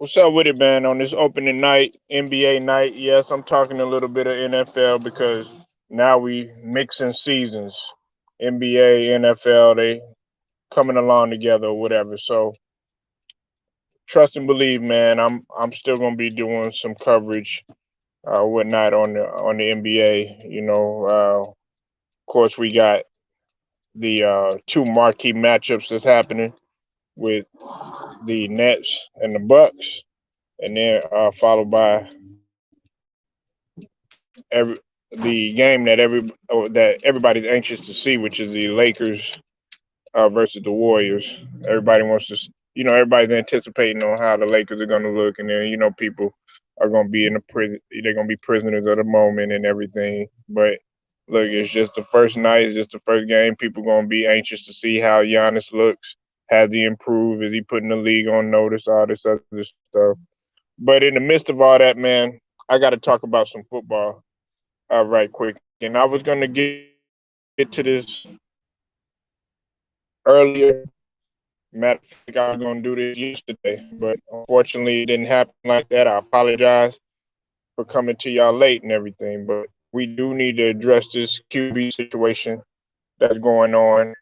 What's up with it, man? On this opening night, NBA night, yes, I'm talking a little bit of NFL because now we mixing seasons. NBA, NFL, they coming along together or whatever. So trust and believe, man. I'm still gonna be doing some coverage, whatnot on the NBA. Of course we got the two marquee matchups that's happening with the Nets and the Bucks, and then followed by every the game that everybody's anxious to see, which is the Lakers versus the Warriors. Everybody wants to, everybody's anticipating on how the Lakers are going to look, and then people are going to be in the prison. They're going to be prisoners of the moment and everything. But look, it's just the first night. It's just the first game. People going to be anxious to see how Giannis looks. Has he improved? Is he putting the league on notice? All this other stuff. But in the midst of all that, man, I got to talk about some football right quick. And I was going to get to this earlier. Matter of fact, I was going to do this yesterday, but unfortunately, it didn't happen like that. I apologize for coming to y'all late and everything, but we do need to address this QB situation that's going on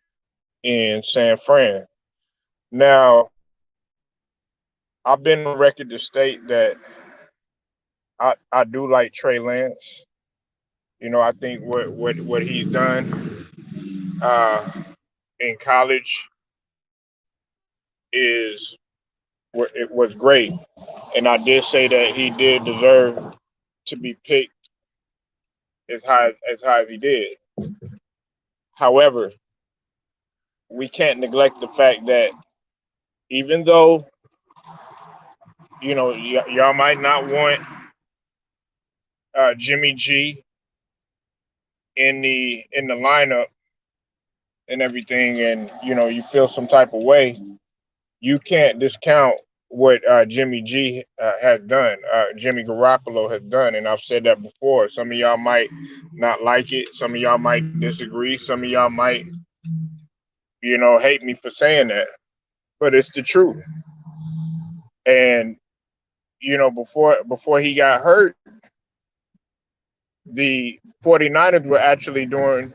in San Fran. Now, I've been on record to state that I do like Trey Lance. I think what he's done in college is it was great, and I did say that he did deserve to be picked as high as he did. However, we can't neglect the fact that even though y'all might not want Jimmy G in the lineup and everything, and you feel some type of way, you can't discount what Jimmy G has done. Jimmy Garoppolo has done, and I've said that before. Some of y'all might not like it. Some of y'all might disagree. Some of y'all might, hate me for saying that, but it's the truth. And before he got hurt, the 49ers were actually doing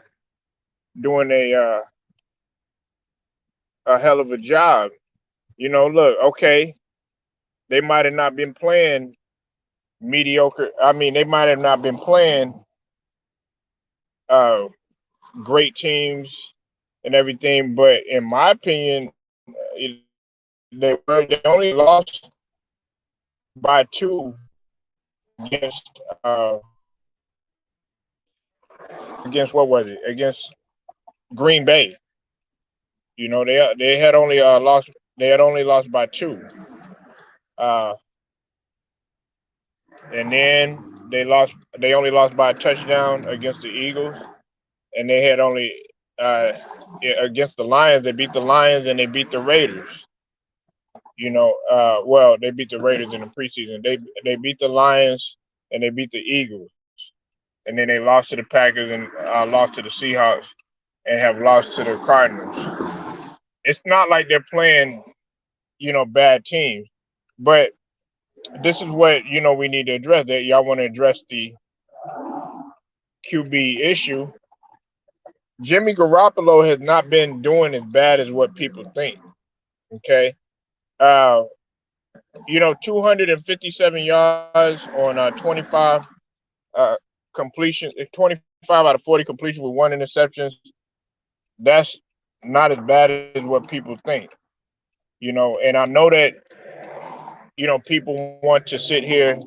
a hell of a job. Look, okay, they might have not been playing mediocre. I mean, they might have not been playing uh, great teams and everything, but in my opinion, they only lost by two against against what was it against Green Bay. They had only lost by two, uh, and then they only lost by a touchdown against the Eagles, and they had only uh, against the Lions. They beat the Lions and they beat the Raiders. Well, they beat the Raiders in the preseason. They beat the Lions and they beat the Eagles, and then they lost to the Packers and lost to the Seahawks and have lost to the Cardinals. It's not like they're playing, bad teams, but this is what we need to address. That y'all want to address the QB issue. Jimmy Garoppolo has not been doing as bad as what people think. Okay, uh, 257 yards on 25 uh, completion, 25 out of 40 completion with one interception. That's not as bad as what people think. And I know that people want to sit here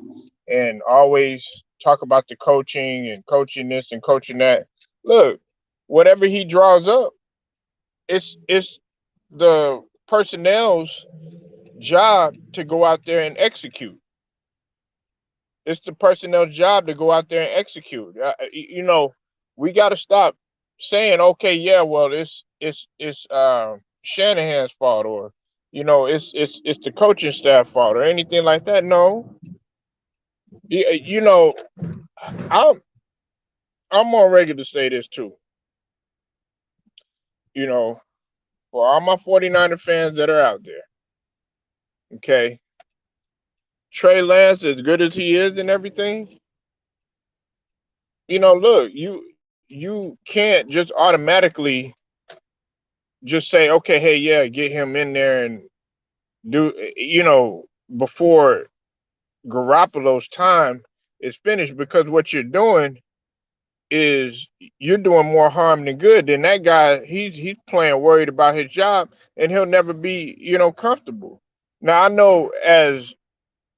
and always talk about the coaching and coaching this and coaching that. Look, whatever he draws up, it's the personnel's job to go out there and execute. It's the personnel's job to go out there and execute. We got to stop saying, okay, yeah, well, it's Shanahan's fault, or it's the coaching staff fault, or anything like that. No, you, you know, I'm I'm on record to say this too. You know, for all my 49er fans that are out there, okay, Trey Lance, as good as he is and everything, look, you can't just automatically just say, okay, hey, yeah, get him in there and do, before Garoppolo's time is finished, because what you're doing is you're doing more harm than good. Then that guy, he's playing worried about his job, and he'll never be, comfortable. Now I know, as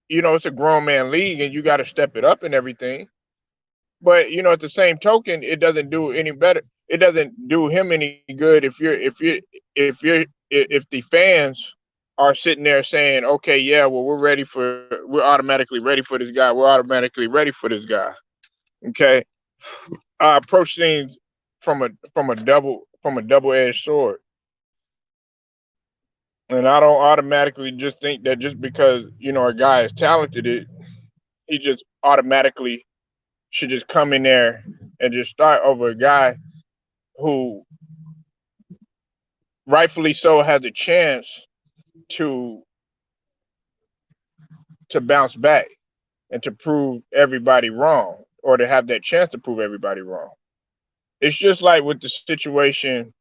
it's a grown man league and you got to step it up and everything. But at the same token, it doesn't do any better. It doesn't do him any good if the fans are sitting there saying, "Okay, yeah, well, we're automatically ready for this guy. We're automatically ready for this guy." Okay, I approach things from a double edged sword, and I don't automatically just think that just because a guy is talented, he just automatically should just come in there and just start over a guy who rightfully so has a chance to bounce back and to prove everybody wrong, or to have that chance to prove everybody wrong. It's just like with the situation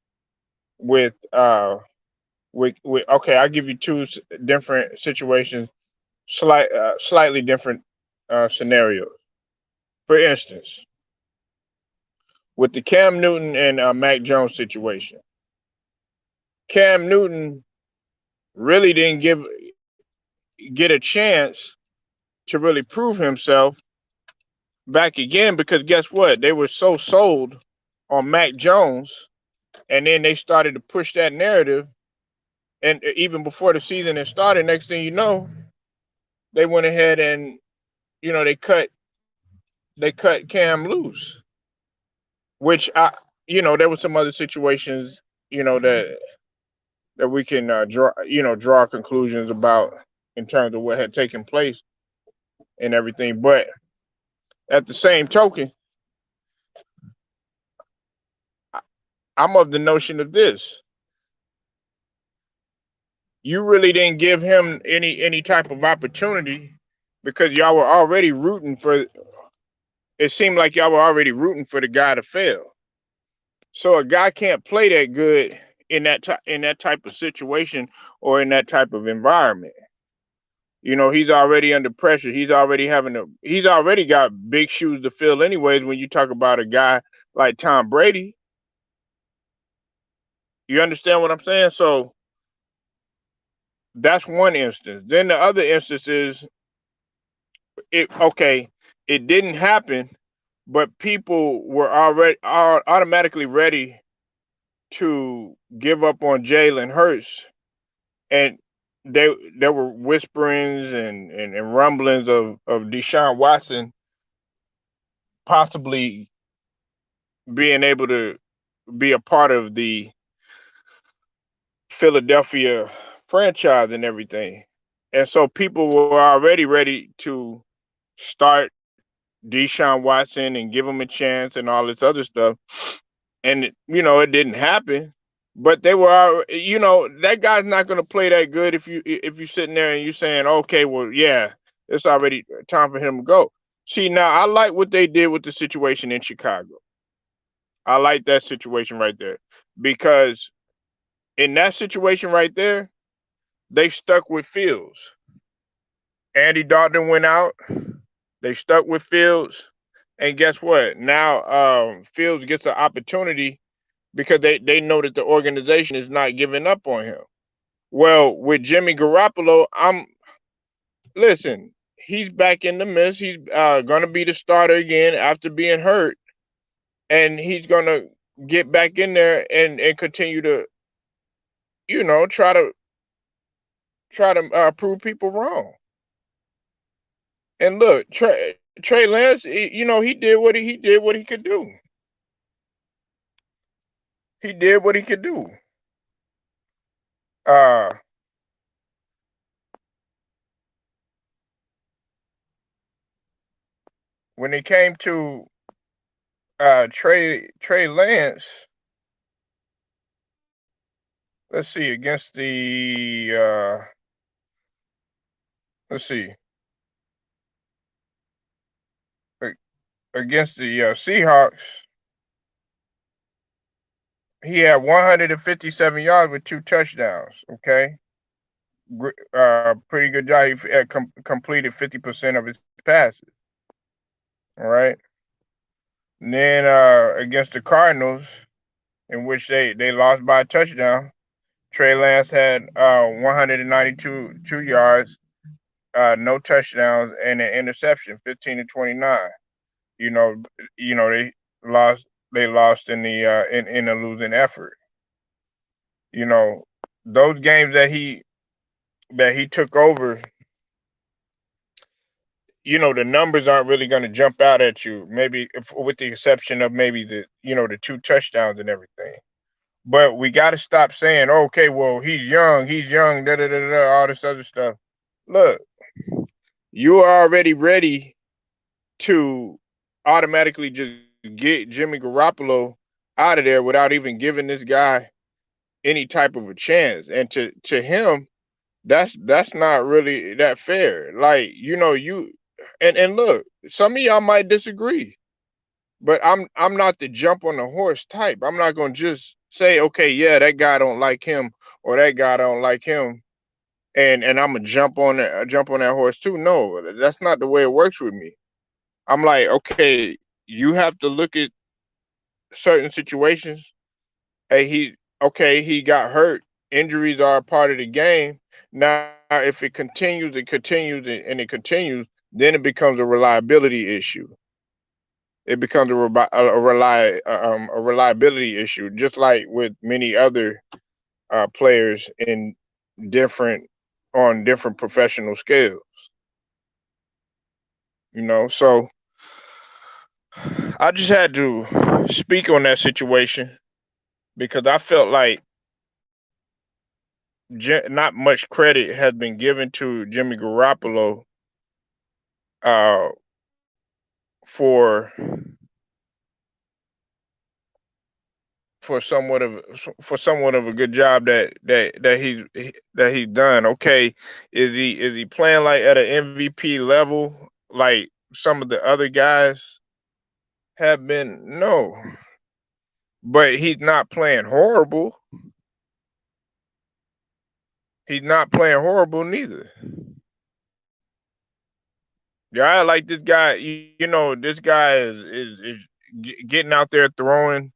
with okay, I'll give you two different situations, slightly different scenarios. For instance, with the Cam Newton and Mac Jones situation, Cam Newton really didn't get a chance to really prove himself back again, because guess what? They were so sold on Mac Jones, and then they started to push that narrative. And even before the season had started, next thing you know, they went ahead and they cut Cam loose. Which there were some other situations that we can draw conclusions about in terms of what had taken place and everything. But at the same token, I'm of the notion of this: you really didn't give him any type of opportunity, because y'all were already rooting for. It seemed like y'all were already rooting for the guy to fail. So a guy can't play that good in that type of situation, or in that type of environment. He's already under pressure. He's already got big shoes to fill anyways. When you talk about a guy like Tom Brady, you understand what I'm saying? So that's one instance. Then the other instance is, it didn't happen, but people were already automatically ready to give up on Jalen Hurts, and there were whisperings and rumblings of Deshaun Watson possibly being able to be a part of the Philadelphia franchise and everything. And so people were already ready to start Deshaun Watson and give him a chance and all this other stuff. And it didn't happen. But they were, that guy's not going to play that good if you're sitting there and you're saying, okay, well, yeah, it's already time for him to go. See, now I like what they did with the situation in Chicago. I like that situation right there, because in that situation right there, they stuck with Fields. Andy Dalton went out. They stuck with Fields, and guess what? Now Fields gets an opportunity, because they know that the organization is not giving up on him. Well, with Jimmy Garoppolo, listen. He's back in the mix. He's gonna be the starter again after being hurt, and he's gonna get back in there and continue to try to prove people wrong. And look, Trey Lance, he did what he could do. He did what he could do. Uh, when it came to Trey Lance, let's see, against the let's see. against the Seahawks, he had 157 yards with 2 touchdowns. Okay, pretty good job. He completed 50% of his passes. All right. And then against the Cardinals, in which they lost by a touchdown, Trey Lance had 192 yards, no touchdowns, and an interception, 15-29. You know, they lost. They lost in the in a losing effort. You know, those games that he took over, the numbers aren't really going to jump out at you. Maybe with the exception of maybe the 2 touchdowns and everything. But we got to stop saying, okay, well, he's young, da da da da, all this other stuff. Look, you are already ready to automatically just get Jimmy Garoppolo out of there without even giving this guy any type of a chance. And to him, that's not really that fair. Like, and look, some of y'all might disagree, but I'm not the jump on the horse type. I'm not gonna just say, okay, yeah, that guy don't like him or that guy don't like him, and I'm gonna jump on that horse too. No, that's not the way it works with me. I'm like, okay, you have to look at certain situations. Hey, he got hurt. Injuries are a part of the game. Now, if it continues, and it continues, then it becomes a reliability issue. It becomes a reliability issue, just like with many other players on different professional scales. So I just had to speak on that situation because I felt like not much credit has been given to Jimmy Garoppolo uh, for somewhat of a good job that he's done. Okay, is he playing like at an MVP level like some of the other guys have been? No, but he's not playing horrible. He's not playing horrible neither. Yeah, I like this guy. This guy is getting out there throwing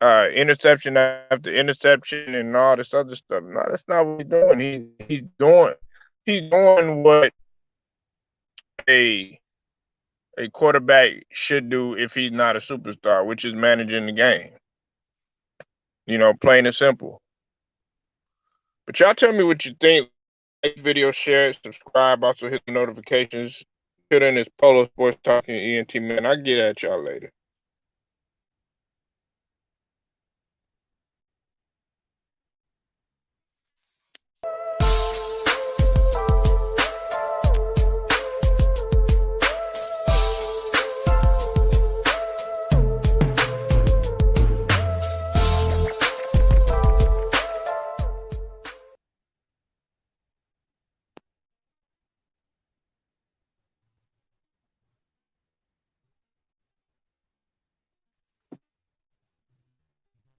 interception after interception and all this other stuff. No, that's not what he's doing. He's doing what a quarterback should do if he's not a superstar, which is managing the game. Plain and simple. But y'all tell me what you think. Like video, share it, subscribe, also hit the notifications. Put in this Polo Sports Talking ENT, man. I'll get at y'all later.